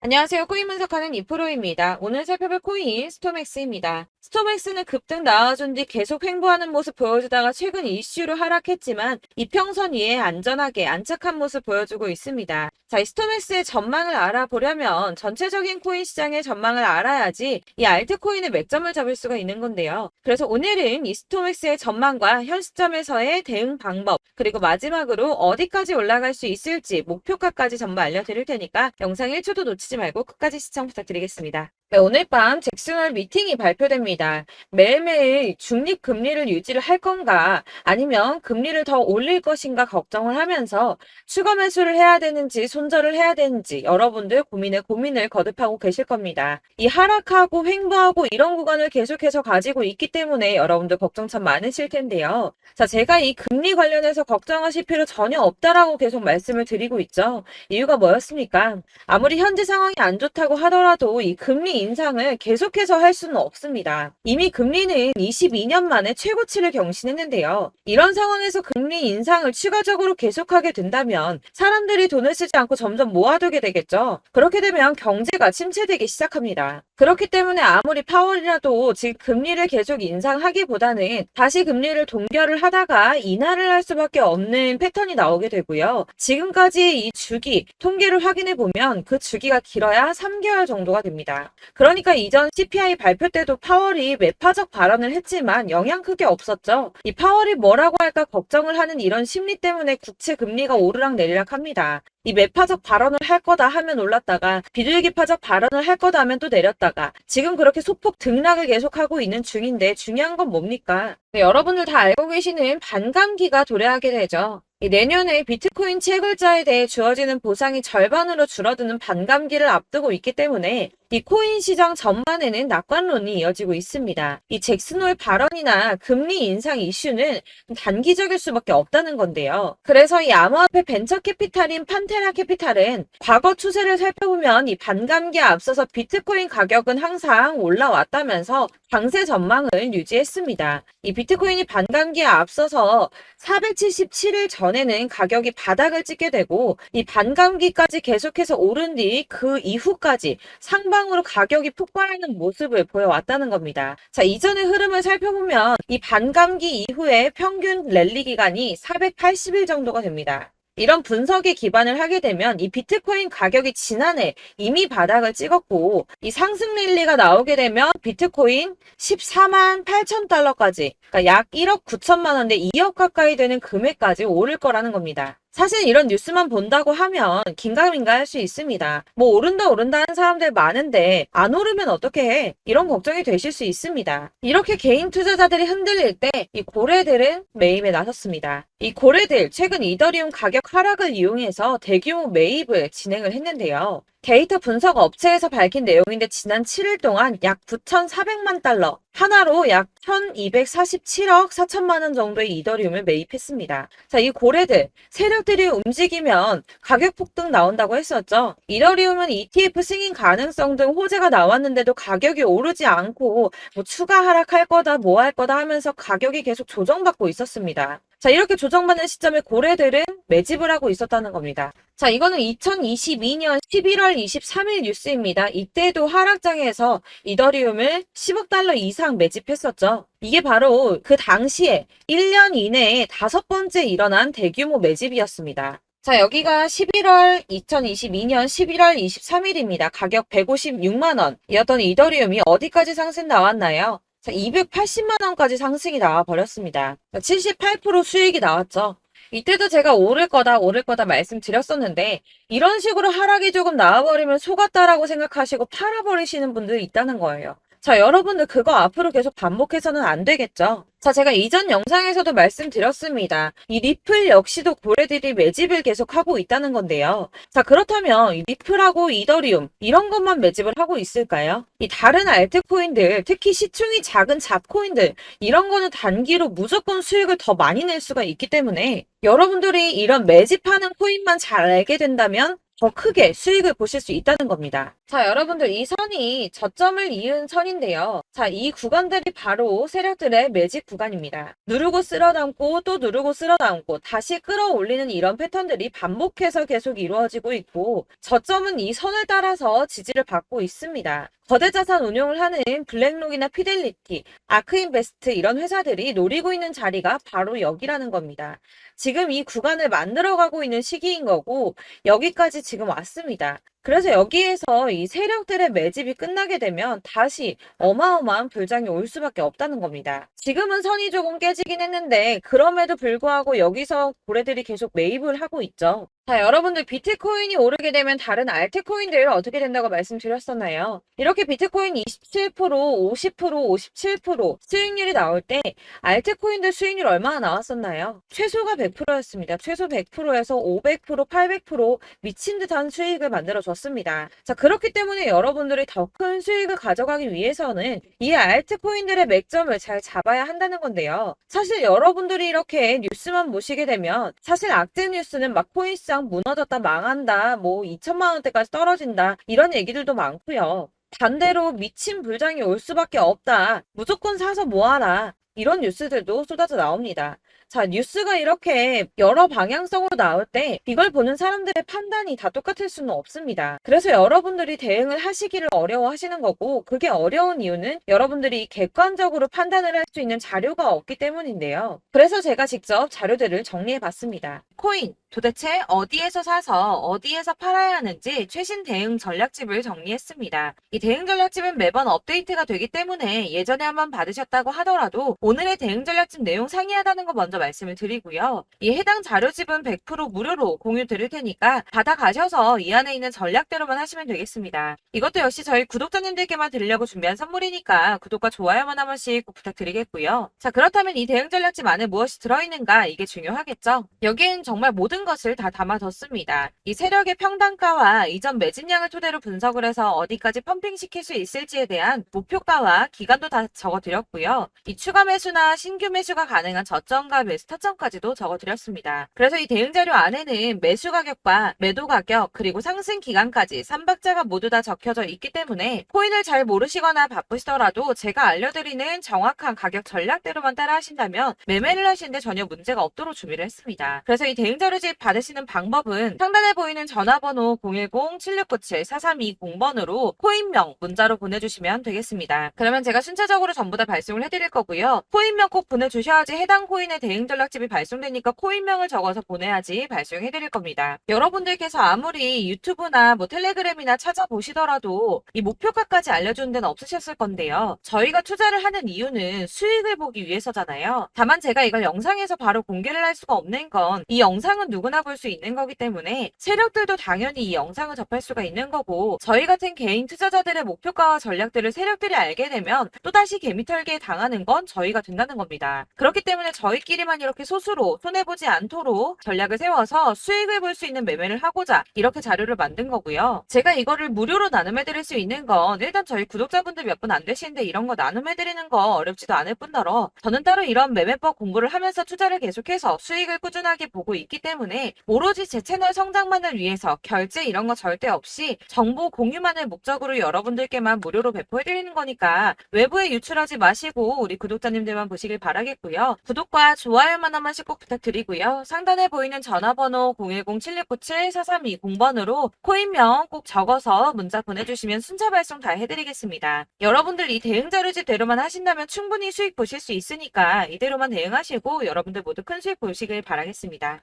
안녕하세요. 코인 분석하는 이프로입니다. 오늘 살펴볼 코인 스톰엑스입니다. 스톰엑스는 급등 나와준 뒤 계속 횡보하는 모습 보여주다가 최근 이슈로 하락했지만 이평선 위에 안전하게 안착한 모습 보여주고 있습니다. 자, 이 스톰엑스의 전망을 알아보려면 전체적인 코인 시장의 전망을 알아야지 이 알트코인의 맥점을 잡을 수가 있는 건데요. 그래서 오늘은 이 스톰엑스의 전망과 현 시점에서의 대응 방법, 그리고 마지막으로 어디까지 올라갈 수 있을지 목표가까지 전부 알려드릴 테니까 영상 1초도 놓치지 말고 끝까지 시청 부탁드리겠습니다. 네, 오늘 밤 잭슨홀 미팅이 발표됩니다. 매일매일 중립 금리를 유지를 할 건가 아니면 금리를 더 올릴 것인가 걱정을 하면서 추가 매수를 해야 되는지 손절을 해야 되는지 여러분들 고민을 거듭하고 계실 겁니다. 이 하락하고 횡보하고 이런 구간을 계속해서 가지고 있기 때문에 여러분들 걱정 참 많으실 텐데요. 자, 제가 이 금리 관련해서 걱정하실 필요 전혀 없다라고 계속 말씀을 드리고 있죠. 이유가 뭐였습니까? 아무리 현재 상황이 안 좋다고 하더라도 이 금리 인상을 계속해서 할 수는 없습니다. 이미 금리는 22년 만에 최고치를 경신했는데요. 이런 상황에서 금리 인상을 추가적으로 계속하게 된다면 사람들이 돈을 쓰지 않고 점점 모아두게 되겠죠. 그렇게 되면 경제가 침체되기 시작합니다. 그렇기 때문에 아무리 파월이라도 지금 금리를 계속 인상하기보다는 다시 금리를 동결을 하다가 인하를 할 수밖에 없는 패턴이 나오게 되고요. 지금까지의 이 주기 통계를 확인해 보면 그 주기가 길어야 3개월 정도가 됩니다. 그러니까 이전 CPI 발표 때도 파월이 매파적 발언을 했지만 영향 크게 없었죠. 이 파월이 뭐라고 할까 걱정을 하는 이런 심리 때문에 국채 금리가 오르락 내리락 합니다. 이 매파적 발언을 할 거다 하면 올랐다가 비둘기파적 발언을 할 거다 하면 또 내렸다가 지금 그렇게 소폭 등락을 계속하고 있는 중인데 중요한 건 뭡니까? 네, 여러분들 다 알고 계시는 반감기가 도래하게 되죠. 내년에 비트코인 채굴자에 대해 주어지는 보상이 절반으로 줄어드는 반감기를 앞두고 있기 때문에 이 코인 시장 전반에는 낙관론이 이어지고 있습니다. 이 잭슨홀 발언이나 금리 인상 이슈는 단기적일 수밖에 없다는 건데요. 그래서 이 암호화폐 벤처 캐피탈인 판테라 캐피탈은 과거 추세를 살펴보면 이 반감기에 앞서서 비트코인 가격은 항상 올라왔다면서 강세 전망을 유지했습니다. 이 비트코인이 반감기에 앞서서 477일 전에는 가격이 바닥을 찍게 되고 이 반감기까지 계속해서 오른 뒤 그 이후까지 상방으로 가격이 폭발하는 모습을 보여왔다는 겁니다. 자, 이전의 흐름을 살펴보면 이 반감기 이후에 평균 랠리 기간이 480일 정도가 됩니다. 이런 분석에 기반을 하게 되면 이 비트코인 가격이 지난해 이미 바닥을 찍었고 이 상승 랠리가 나오게 되면 비트코인 14만 8천 달러까지 그러니까 약 1억 9천만 원대 2억 가까이 되는 금액까지 오를 거라는 겁니다. 사실 이런 뉴스만 본다고 하면 긴가민가 할 수 있습니다. 뭐 오른다 하는 사람들 많은데 안 오르면 어떻게 해? 이런 걱정이 되실 수 있습니다. 이렇게 개인 투자자들이 흔들릴 때 이 고래들은 매입에 나섰습니다. 이 고래들 최근 이더리움 가격 하락을 이용해서 대규모 매입을 진행을 했는데요. 데이터 분석 업체에서 밝힌 내용인데 지난 7일 동안 약 9,400만 달러, 하나로 약 1,247억 4천만 원 정도의 이더리움을 매입했습니다. 자, 이 고래들, 세력들이 움직이면 가격 폭등 나온다고 했었죠. 이더리움은 ETF 승인 가능성 등 호재가 나왔는데도 가격이 오르지 않고 뭐 추가 하락할 거다, 뭐 할 거다 하면서 가격이 계속 조정받고 있었습니다. 자, 이렇게 조정받는 시점에 고래들은 매집을 하고 있었다는 겁니다. 자, 이거는 2022년 11월 23일 뉴스입니다. 이때도 하락장에서 이더리움을 10억 달러 이상 매집했었죠. 이게 바로 그 당시에 1년 이내에 5번째 일어난 대규모 매집이었습니다. 자, 여기가 2022년 11월 23일입니다. 가격 156만 원이었던 이더리움이 어디까지 상승 나왔나요? 자, 280만 원까지 상승이 나와 버렸습니다. 78% 수익이 나왔죠. 이때도 제가 오를 거다 말씀드렸었는데 이런 식으로 하락이 조금 나와버리면 속았다라고 생각하시고 팔아버리시는 분들이 있다는 거예요. 자, 여러분들 그거 앞으로 계속 반복해서는 안 되겠죠. 자, 제가 이전 영상에서도 말씀드렸습니다. 이 리플 역시도 고래들이 매집을 계속하고 있다는 건데요. 자, 그렇다면 이 리플하고 이더리움 이런 것만 매집을 하고 있을까요? 이 다른 알트코인들, 특히 시총이 작은 잡코인들 이런 거는 단기로 무조건 수익을 더 많이 낼 수가 있기 때문에 여러분들이 이런 매집하는 코인만 잘 알게 된다면 더 크게 수익을 보실 수 있다는 겁니다. 자, 여러분들 이 선이 저점을 이은 선인데요. 자, 이 구간들이 바로 세력들의 매집 구간입니다. 누르고 쓸어담고 또 누르고 쓸어담고 다시 끌어올리는 이런 패턴들이 반복해서 계속 이루어지고 있고, 저점은 이 선을 따라서 지지를 받고 있습니다. 거대 자산 운용을 하는 블랙록이나 피델리티, 아크인베스트 이런 회사들이 노리고 있는 자리가 바로 여기라는 겁니다. 지금 이 구간을 만들어가고 있는 시기인 거고, 여기까지 지금 왔습니다. 그래서 여기에서 이 세력들의 매집이 끝나게 되면 다시 어마어마한 불장이 올 수밖에 없다는 겁니다. 지금은 선이 조금 깨지긴 했는데 그럼에도 불구하고 여기서 고래들이 계속 매입을 하고 있죠. 자, 여러분들 비트코인이 오르게 되면 다른 알트코인들 어떻게 된다고 말씀드렸었나요? 이렇게 비트코인 27%, 50%, 57% 수익률이 나올 때 알트코인들 수익률 얼마나 나왔었나요? 최소가 100%였습니다. 최소 100%에서 500%, 800% 미친 듯한 수익을 만들어줬습니다. 자, 그렇기 때문에 여러분들이 더 큰 수익을 가져가기 위해서는 이 알트코인들의 맥점을 잘 잡아야 한다는 건데요. 사실 여러분들이 이렇게 뉴스만 보시게 되면 사실 악재 뉴스는 막 코인시장 무너졌다, 망한다, 뭐 2천만 원대까지 떨어진다 이런 얘기들도 많고요. 반대로 미친 불장이 올 수밖에 없다. 무조건 사서 모아라. 이런 뉴스들도 쏟아져 나옵니다. 자, 뉴스가 이렇게 여러 방향성으로 나올 때 이걸 보는 사람들의 판단이 다 똑같을 수는 없습니다. 그래서 여러분들이 대응을 하시기를 어려워하시는 거고, 그게 어려운 이유는 여러분들이 객관적으로 판단을 할 수 있는 자료가 없기 때문인데요. 그래서 제가 직접 자료들을 정리해 봤습니다. 코인 도대체 어디에서 사서 어디에서 팔아야 하는지 최신 대응 전략집을 정리했습니다. 이 대응 전략집은 매번 업데이트가 되기 때문에 예전에 한번 받으셨다고 하더라도 오늘의 대응 전략집 내용 상이하다는 거 먼저 말씀을 드리고요. 이 해당 자료집은 100% 무료로 공유 드릴 테니까 받아가셔서 이 안에 있는 전략대로만 하시면 되겠습니다. 이것도 역시 저희 구독자님들께만 드리려고 준비한 선물이니까 구독과 좋아요만 한 번씩 꼭 부탁드리겠고요. 자, 그렇다면 이 대응 전략집 안에 무엇이 들어있는가, 이게 중요하겠죠? 여기엔 정말 모든 것을 다 담아뒀습니다. 이 세력의 평단가와 이전 매집량을 토대로 분석을 해서 어디까지 펌핑시킬 수 있을지에 대한 목표가와 기간도 다 적어드렸고요. 이 추가 매수나 신규 매수가 가능한 저점과 매수 타점까지도 적어드렸습니다. 그래서 이 대응 자료 안에는 매수 가격과 매도 가격 그리고 상승 기간까지 3박자가 모두 다 적혀져 있기 때문에 코인을 잘 모르시거나 바쁘시더라도 제가 알려드리는 정확한 가격 전략대로만 따라 하신다면 매매를 하시는데 전혀 문제가 없도록 준비를 했습니다. 그래서 이 대응 자료집 받으시는 방법은 상단에 보이는 전화번호 010-7697-4320번으로 코인명 문자로 보내주시면 되겠습니다. 그러면 제가 순차적으로 전부 다 발송을 해드릴 거고요. 코인명 꼭 보내주셔야지 해당 코인의 대응 전략집이 발송되니까 코인명을 적어서 보내야지 발송해드릴 겁니다. 여러분들께서 아무리 유튜브나 뭐 텔레그램이나 찾아보시더라도 이 목표가까지 알려주는 데는 없으셨을 건데요. 저희가 투자를 하는 이유는 수익을 보기 위해서잖아요. 다만 제가 이걸 영상에서 바로 공개를 할 수가 없는 건 이 영상은 누구나 볼 수 있는 거기 때문에 세력들도 당연히 이 영상을 접할 수가 있는 거고, 저희 같은 개인 투자자들의 목표가와 전략들을 세력들이 알게 되면 또다시 개미털기에 당하는 건 저희가 된다는 겁니다. 그렇기 때문에 저희끼리만 이렇게 소수로 손해보지 않도록 전략을 세워서 수익을 볼 수 있는 매매를 하고자 이렇게 자료를 만든 거고요. 제가 이거를 무료로 나눔해드릴 수 있는 건 일단 저희 구독자분들 몇 분 안 되시는데 이런 거 나눔해드리는 거 어렵지도 않을 뿐더러 저는 따로 이런 매매법 공부를 하면서 투자를 계속해서 수익을 꾸준하게 보고 있기 때문에 오로지 제 채널 성장만을 위해서 결제 이런 거 절대 없이 정보 공유만을 목적으로 여러분들께만 무료로 배포해드리는 거니까 외부에 유출하지 마시고 우리 구독자님들만 보시길 바라겠고요. 구독과 좋아요만 한 번씩 꼭 부탁드리고요. 상단에 보이는 전화번호 010-7697-4320번으로 코인명 꼭 적어서 문자 보내주시면 순차 발송 다 해드리겠습니다. 여러분들 이 대응 자료집대로만 하신다면 충분히 수익 보실 수 있으니까 이대로만 대응하시고 여러분들 모두 큰 수익 보시길 바라겠습니다.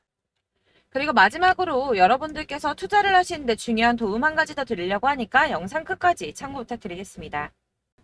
그리고 마지막으로 여러분들께서 투자를 하시는데 중요한 도움 한 가지 더 드리려고 하니까 영상 끝까지 참고 부탁드리겠습니다.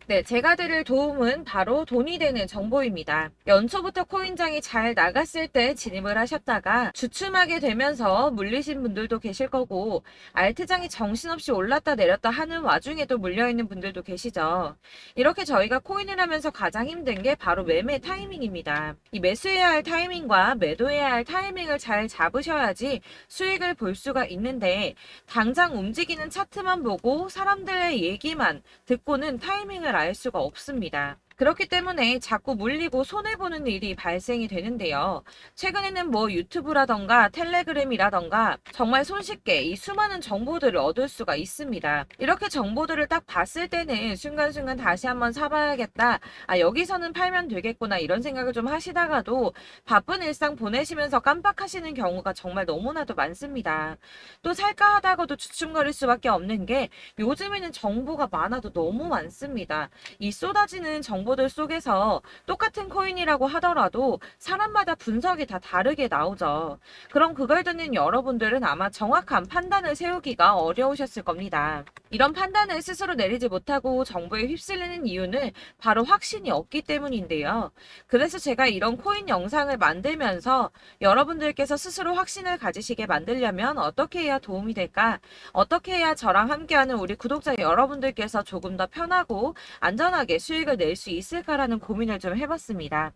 네, 제가 드릴 도움은 바로 돈이 되는 정보입니다. 연초부터 코인장이 잘 나갔을 때 진입을 하셨다가 주춤하게 되면서 물리신 분들도 계실 거고, 알트장이 정신없이 올랐다 내렸다 하는 와중에도 물려있는 분들도 계시죠. 이렇게 저희가 코인을 하면서 가장 힘든 게 바로 매매 타이밍입니다. 이 매수해야 할 타이밍과 매도해야 할 타이밍을 잘 잡으셔야지 수익을 볼 수가 있는데, 당장 움직이는 차트만 보고 사람들의 얘기만 듣고는 타이밍을 알 수가 없습니다. 그렇기 때문에 자꾸 물리고 손해보는 일이 발생이 되는데요. 최근에는 뭐 유튜브라던가 텔레그램이라던가 정말 손쉽게 이 수많은 정보들을 얻을 수가 있습니다. 이렇게 정보들을 딱 봤을 때는 순간순간 다시 한번 사봐야겠다. 아, 여기서는 팔면 되겠구나. 이런 생각을 좀 하시다가도 바쁜 일상 보내시면서 깜빡하시는 경우가 정말 너무나도 많습니다. 또 살까 하다가도 주춤거릴 수밖에 없는 게 요즘에는 정보가 많아도 너무 많습니다. 이 쏟아지는 정보들 속에서 똑같은 코인이라고 하더라도 사람마다 분석이 다 다르게 나오죠. 그럼 그걸 듣는 여러분들은 아마 정확한 판단을 세우기가 어려우셨을 겁니다. 이런 판단을 스스로 내리지 못하고 정보에 휩쓸리는 이유는 바로 확신이 없기 때문인데요. 그래서 제가 이런 코인 영상을 만들면서 여러분들께서 스스로 확신을 가지시게 만들려면 어떻게 해야 도움이 될까? 어떻게 해야 저랑 함께하는 우리 구독자 여러분들께서 조금 더 편하고 안전하게 수익을 낼 수 있을까라는 고민을 좀 해봤습니다.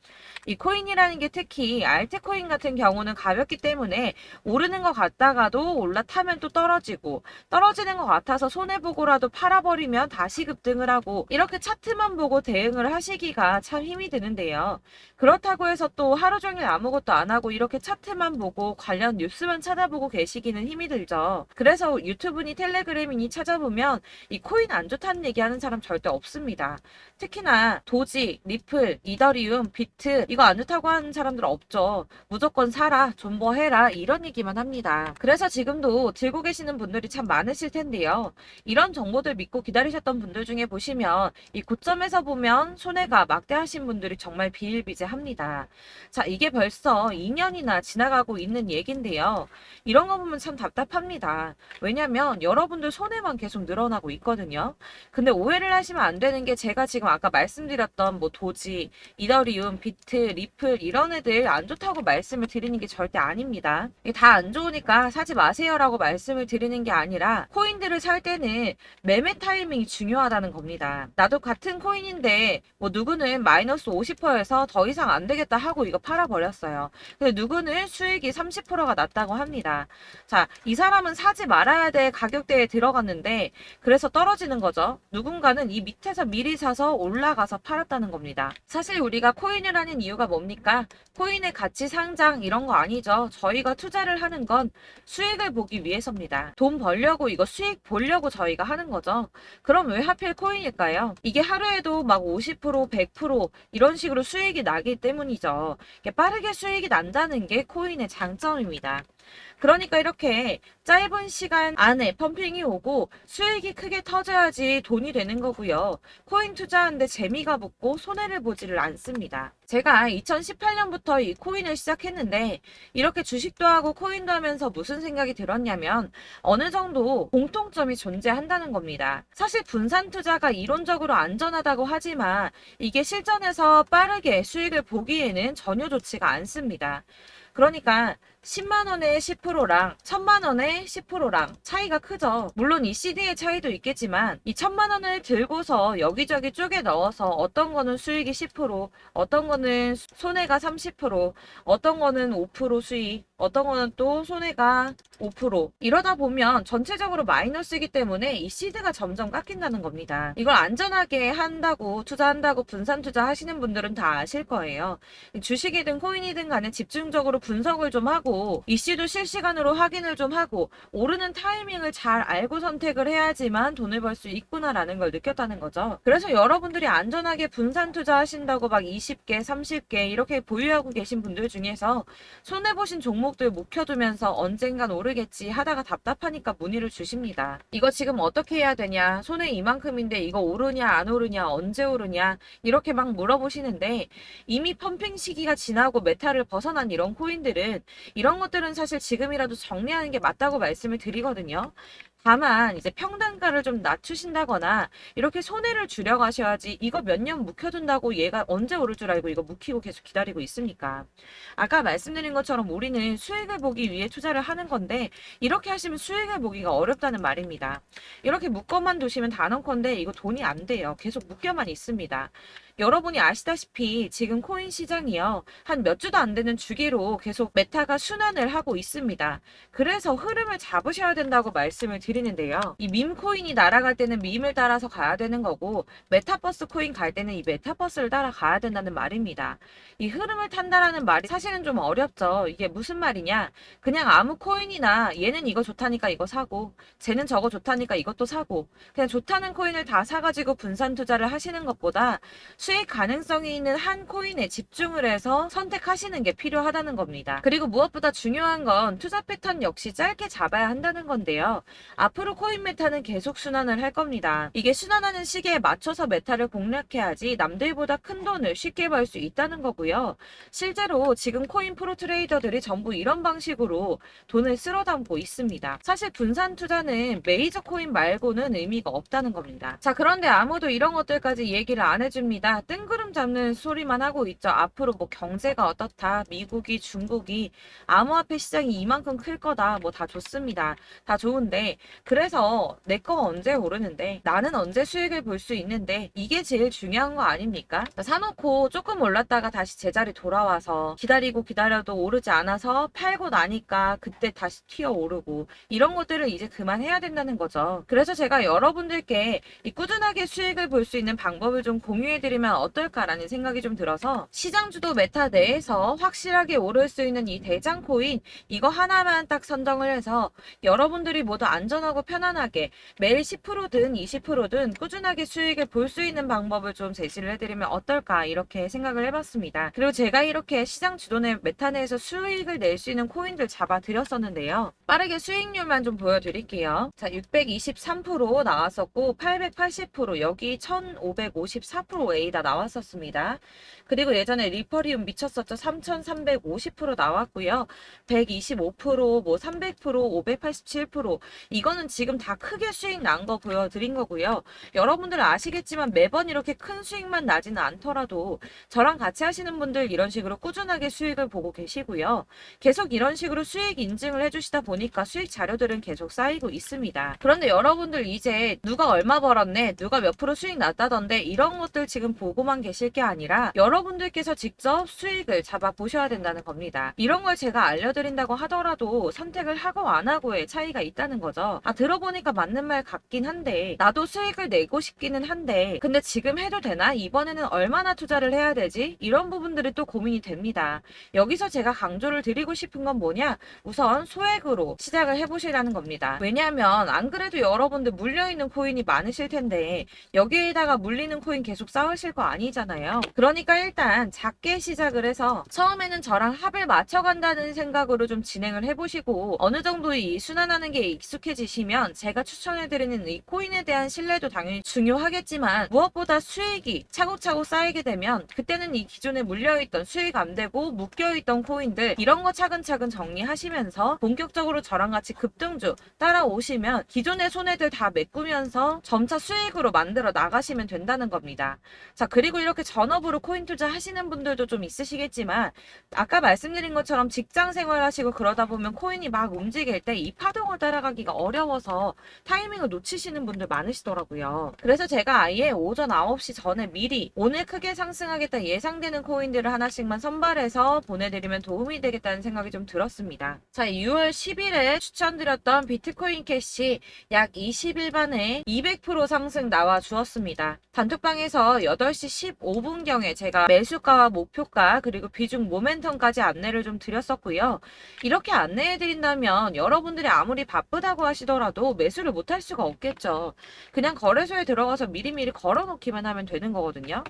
이 코인이라는 게 특히 알트코인 같은 경우는 가볍기 때문에 오르는 것 같다가도 올라타면 또 떨어지고 떨어지는 것 같아서 손해보고라도 팔아버리면 다시 급등을 하고 이렇게 차트만 보고 대응을 하시기가 참 힘이 드는데요. 그렇다고 해서 또 하루 종일 아무것도 안 하고 이렇게 차트만 보고 관련 뉴스만 찾아보고 계시기는 힘이 들죠. 그래서 유튜브니 텔레그램이니 찾아보면 이 코인 안 좋다는 얘기하는 사람 절대 없습니다. 특히나 도지, 리플, 이더리움, 비트 이거 안 좋다고 하는 사람들 없죠. 무조건 사라, 존버해라 이런 얘기만 합니다. 그래서 지금도 들고 계시는 분들이 참 많으실 텐데요. 이런 정보들 믿고 기다리셨던 분들 중에 보시면 이 고점에서 보면 손해가 막대하신 분들이 정말 비일비재합니다. 자, 이게 벌써 2년이나 지나가고 있는 얘긴데요. 이런 거 보면 참 답답합니다. 왜냐면 여러분들 손해만 계속 늘어나고 있거든요. 근데 오해를 하시면 안 되는 게 제가 지금 아까 말씀드렸던 뭐 도지, 이더리움, 비트, 리플 이런 애들 안 좋다고 말씀을 드리는 게 절대 아닙니다. 다 안 좋으니까 사지 마세요라고 말씀을 드리는 게 아니라 코인들을 살 때는 매매 타이밍이 중요하다는 겁니다. 나도 같은 코인인데 뭐 누구는 마이너스 50%에서 더 이상 안 되겠다 하고 이거 팔아버렸어요. 근데 누구는 수익이 30%가 났다고 합니다. 자, 이 사람은 사지 말아야 될 가격대에 들어갔는데 그래서 떨어지는 거죠. 누군가는 이 밑에서 미리 사서 올라가서 팔았다는 겁니다. 사실 우리가 코인을 하는 이유가 뭡니까? 코인의 가치 상장 이런 거 아니죠. 저희가 투자를 하는 건 수익을 보기 위해서입니다. 돈 벌려고 이거 수익 보려고 저희가 하는 거죠. 그럼 왜 하필 코인일까요? 이게 하루에도 막 50%, 100% 이런 식으로 수익이 나기 때문이죠. 빠르게 수익이 난다는 게 코인의 장점입니다. 그러니까 이렇게 짧은 시간 안에 펌핑이 오고 수익이 크게 터져야지 돈이 되는 거고요. 코인 투자하는데 재미가 붙고 손해를 보지를 않습니다. 제가 2018년부터 이 코인을 시작했는데 이렇게 주식도 하고 코인도 하면서 무슨 생각이 들었냐면 어느 정도 공통점이 존재한다는 겁니다. 사실 분산 투자가 이론적으로 안전하다고 하지만 이게 실전에서 빠르게 수익을 보기에는 전혀 좋지가 않습니다. 그러니까 10만 원의 10%랑 1000만 원의 10%랑 차이가 크죠. 물론 이 CD의 차이도 있겠지만 이 1000만 원을 들고서 여기저기 쪼개 넣어서 어떤 거는 수익이 10%, 어떤 거는 손해가 30%, 어떤 거는 5% 수익, 어떤 거는 또 손해가 5% 이러다 보면 전체적으로 마이너스이기 때문에 이 시드가 점점 깎인다는 겁니다. 이걸 안전하게 한다고 투자한다고 분산 투자하시는 분들은 다 아실 거예요. 주식이든 코인이든 간에 집중적으로 분석을 좀 하고 이슈도 실시간으로 확인을 좀 하고 오르는 타이밍을 잘 알고 선택을 해야지만 돈을 벌 수 있구나라는 걸 느꼈다는 거죠. 그래서 여러분들이 안전하게 분산 투자하신다고 막 20개, 30개 이렇게 보유하고 계신 분들 중에서 손해보신 종목들 묵혀두면서 언젠간 오르겠지 하다가 답답하니까 문의를 주십니다. 이거 지금 어떻게 해야 되냐? 손해 이만큼인데 이거 오르냐 안 오르냐 언제 오르냐 이렇게 막 물어보시는데 이미 펌핑 시기가 지나고 메타를 벗어난 이런 코인들은 이런 것들은 사실 지금이라도 정리하는 게 맞다고 말씀을 드리거든요. 다만 이제 평단가를 좀 낮추신다거나 이렇게 손해를 줄여가셔야지 이거 몇 년 묵혀둔다고 얘가 언제 오를 줄 알고 이거 묵히고 계속 기다리고 있습니까? 아까 말씀드린 것처럼 우리는 수익을 보기 위해 투자를 하는 건데 이렇게 하시면 수익을 보기가 어렵다는 말입니다. 이렇게 묶어만 두시면 단언컨대 이거 돈이 안 돼요. 계속 묶여만 있습니다. 여러분이 아시다시피 지금 코인 시장이요. 한 몇 주도 안 되는 주기로 계속 메타가 순환을 하고 있습니다. 그래서 흐름을 잡으셔야 된다고 말씀을 드리는데요. 이 밈 코인이 날아갈 때는 밈을 따라서 가야 되는 거고 메타버스 코인 갈 때는 이 메타버스를 따라가야 된다는 말입니다. 이 흐름을 탄다라는 말이 사실은 좀 어렵죠. 이게 무슨 말이냐? 그냥 아무 코인이나 얘는 이거 좋다니까 이거 사고 쟤는 저거 좋다니까 이것도 사고 그냥 좋다는 코인을 다 사가지고 분산 투자를 하시는 것보다 수익 가능성이 있는 한 코인에 집중을 해서 선택하시는 게 필요하다는 겁니다. 그리고 무엇보다 중요한 건 투자 패턴 역시 짧게 잡아야 한다는 건데요. 앞으로 코인 메타는 계속 순환을 할 겁니다. 이게 순환하는 시기에 맞춰서 메타를 공략해야지 남들보다 큰 돈을 쉽게 벌 수 있다는 거고요. 실제로 지금 코인 프로 트레이더들이 전부 이런 방식으로 돈을 쓸어 담고 있습니다. 사실 분산 투자는 메이저 코인 말고는 의미가 없다는 겁니다. 자, 그런데 아무도 이런 것들까지 얘기를 안 해줍니다. 뜬구름 잡는 소리만 하고 있죠. 앞으로 뭐 경제가 어떻다, 미국이, 중국이, 암호화폐 시장이 이만큼 클 거다, 뭐 다 좋습니다. 다 좋은데 그래서 내 거가 언제 오르는데 나는 언제 수익을 볼 수 있는데 이게 제일 중요한 거 아닙니까? 사놓고 조금 올랐다가 다시 제자리 돌아와서 기다리고 기다려도 오르지 않아서 팔고 나니까 그때 다시 튀어 오르고 이런 것들을 이제 그만해야 된다는 거죠. 그래서 제가 여러분들께 이 꾸준하게 수익을 볼 수 있는 방법을 좀 공유해드리면 어떨까라는 생각이 좀 들어서 시장 주도 메타 내에서 확실하게 오를 수 있는 이 대장 코인 이거 하나만 딱 선정을 해서 여러분들이 모두 안전하고 편안하게 매일 10%든 20%든 꾸준하게 수익을 볼 수 있는 방법을 좀 제시를 해드리면 어떨까 이렇게 생각을 해봤습니다. 그리고 제가 이렇게 시장 주도내 메타 내에서 수익을 낼 수 있는 코인들 잡아드렸었는데요. 빠르게 수익률만 좀 보여드릴게요. 자, 623% 나왔었고 880% 여기 1554%A다 나왔었습니다. 그리고 예전에 리퍼리움 미쳤었죠. 3350% 나왔고요. 125%, 뭐 300%, 587% 이거는 지금 다 크게 수익 난 거 보여드린 거고요. 여러분들은 아시겠지만 매번 이렇게 큰 수익만 나지는 않더라도 저랑 같이 하시는 분들 이런 식으로 꾸준하게 수익을 보고 계시고요. 계속 이런 식으로 수익 인증을 해주시다 보니까 수익 자료들은 계속 쌓이고 있습니다. 그런데 여러분들 이제 누가 얼마 벌었네, 누가 몇 프로 수익 났다던데 이런 것들 지금 보고만 계실 게 아니라 여러분들께서 직접 수익을 잡아 보셔야 된다는 겁니다. 이런 걸 제가 알려드린다고 하더라도 선택을 하고 안 하고의 차이가 있다는 거죠. 아, 들어보니까 맞는 말 같긴 한데 나도 수익을 내고 싶기는 한데 근데 지금 해도 되나? 이번에는 얼마나 투자를 해야 되지? 이런 부분들이 또 고민이 됩니다. 여기서 제가 강조를 드리고 싶은 건 뭐냐? 우선 소액으로 시작을 해보시라는 겁니다. 왜냐하면 안 그래도 여러분들 물려있는 코인이 많으실 텐데 여기에다가 물리는 코인 계속 쌓으실 거 아니잖아요. 그러니까 일단 작게 시작을 해서 처음에는 저랑 합을 맞춰간다는 생각으로 좀 진행을 해보시고 어느 정도 이 순환하는 게 익숙해지시면 제가 추천해드리는 이 코인에 대한 신뢰도 당연히 중요하겠지만 무엇보다 수익이 차곡차곡 쌓이게 되면 그때는 이 기존에 물려있던 수익 안 되고 묶여있던 코인들 이런 거 차근차근 정리하시면서 본격적으로 저랑 같이 급등주 따라오시면 기존의 손해들 다 메꾸면서 점차 수익으로 만들어 나가시면 된다는 겁니다. 자, 그리고 이렇게 전업으로 코인 투자 하시는 분들도 좀 있으시겠지만 아까 말씀드린 것처럼 직장 생활하시고 그러다 보면 코인이 막 움직일 때 이 파동을 따라가기가 어려워서 타이밍을 놓치시는 분들 많으시더라고요. 그래서 제가 아예 오전 9시 전에 미리 오늘 크게 상승하겠다 예상되는 코인들을 하나씩만 선발해서 보내드리면 도움이 되겠다는 생각이 좀 들었습니다. 자, 6월 10일에 추천드렸던 비트코인 캐시 약 20일 만에 200% 상승 나와 주었습니다. 단톡방에서 8시 15분경에 제가 매수가와 목표가 그리고 비중 모멘텀까지 안내를 좀 드렸었고요. 이렇게 안내해드린다면 여러분들이 아무리 바쁘다고 하시더라도 매수를 못할 수가 없겠죠. 그냥 거래소에 들어가서 미리미리 걸어놓기만 하면 되는 거거든요.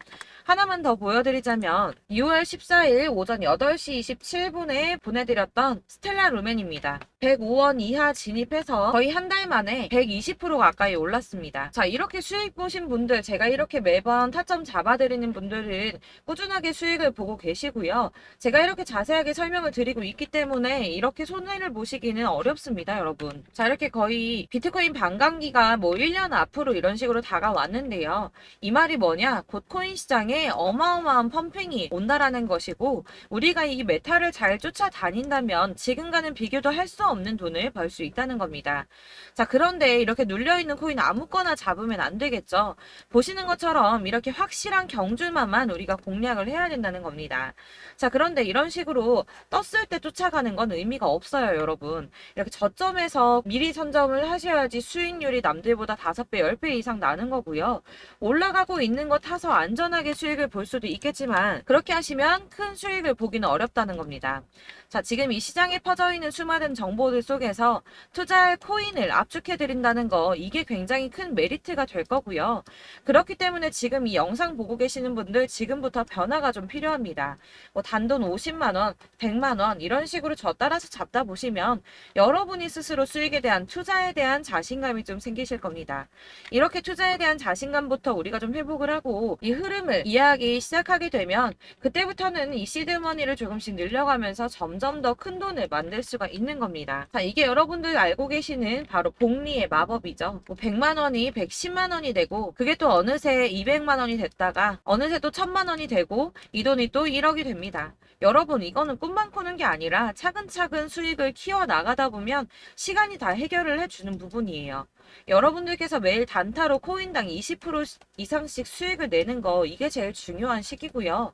하나만 더 보여드리자면 6월 14일 오전 8시 27분에 보내드렸던 스텔라 루멘입니다. 105원 이하 진입해서 거의 한 달 만에 120% 가까이 올랐습니다. 자, 이렇게 수익 보신 분들, 제가 이렇게 매번 타점 잡아드리는 분들은 꾸준하게 수익을 보고 계시고요. 제가 이렇게 자세하게 설명을 드리고 있기 때문에 이렇게 손해를 보시기는 어렵습니다, 여러분. 자, 이렇게 거의 비트코인 반감기가 뭐 1년 앞으로 이런 식으로 다가왔는데요. 이 말이 뭐냐? 곧 코인 시장에 어마어마한 펌핑이 온다라는 것이고 우리가 이 메타를 잘 쫓아다닌다면 지금과는 비교도 할 수 수가 없는 돈을 벌 수 있다는 겁니다. 자, 그런데 이렇게 눌려있는 코인 아무거나 잡으면 안 되겠죠. 보시는 것처럼 이렇게 확실한 경주만만 우리가 공략을 해야 된다는 겁니다. 자, 그런데 이런 식으로 떴을 때 쫓아가는 건 의미가 없어요, 여러분. 이렇게 저점에서 미리 선점을 하셔야지 수익률이 남들보다 5배, 10배 이상 나는 거고요. 올라가고 있는 거 타서 안전하게 수익을 볼 수도 있겠지만 그렇게 하시면 큰 수익을 보기는 어렵다는 겁니다. 자, 지금 이 시장에 퍼져 있는 수많은 정보들 속에서 투자할 코인을 압축해드린다는 거, 이게 굉장히 큰 메리트가 될 거고요. 그렇기 때문에 지금 이 영상 보고 계시는 분들 지금부터 변화가 좀 필요합니다. 뭐 단돈 50만원, 100만원 이런 식으로 저 따라서 잡다 보시면 여러분이 스스로 수익에 대한 투자에 대한 자신감이 좀 생기실 겁니다. 이렇게 투자에 대한 자신감부터 우리가 좀 회복을 하고 이 흐름을 이해하기 시작하게 되면 그때부터는 이 시드머니를 조금씩 늘려가면서 점점 더 큰 돈을 만들 수가 있는 겁니다. 자, 이게 여러분들 알고 계시는 바로 복리의 마법이죠. 뭐 100만 원이 110만 원이 되고 그게 또 어느새 200만 원이 됐다가 어느새 또 1000만 원이 되고 이 돈이 또 1억이 됩니다. 여러분, 이거는 꿈만 꾸는 게 아니라 차근차근 수익을 키워 나가다 보면 시간이 다 해결을 해주는 부분이에요. 여러분들께서 매일 단타로 코인당 20% 이상씩 수익을 내는 거, 이게 제일 중요한 시기고요.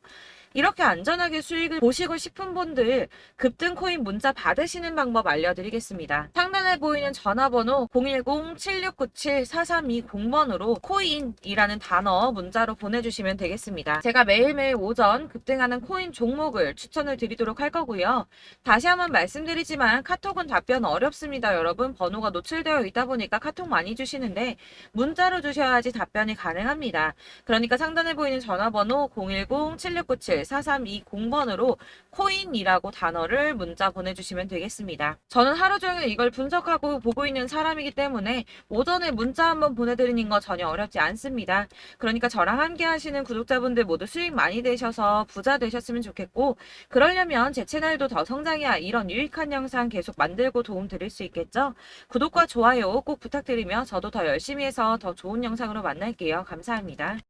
이렇게 안전하게 수익을 보시고 싶은 분들 급등 코인 문자 받으시는 방법 알려드리겠습니다. 상단에 보이는 전화번호 010-7697-4320번으로 코인이라는 단어 문자로 보내주시면 되겠습니다. 제가 매일매일 오전 급등하는 코인 종목을 추천을 드리도록 할 거고요. 다시 한번 말씀드리지만 카톡은 답변 어렵습니다. 여러분, 번호가 노출되어 있다 보니까 카톡 많이 주시는데 문자로 주셔야지 답변이 가능합니다. 그러니까 상단에 보이는 전화번호 010-7697-4320번으로 코인이라고 단어를 문자 보내주시면 되겠습니다. 저는 하루 종일 이걸 분석하고 보고 있는 사람이기 때문에 오전에 문자 한번 보내드리는 거 전혀 어렵지 않습니다. 그러니까 저랑 함께 하시는 구독자분들 모두 수익 많이 되셔서 부자 되셨으면 좋겠고, 그러려면 제 채널도 더 성장해야 이런 유익한 영상 계속 만들고 도움 드릴 수 있겠죠? 구독과 좋아요 꼭 부탁드리며 저도 더 열심히 해서 더 좋은 영상으로 만날게요. 감사합니다.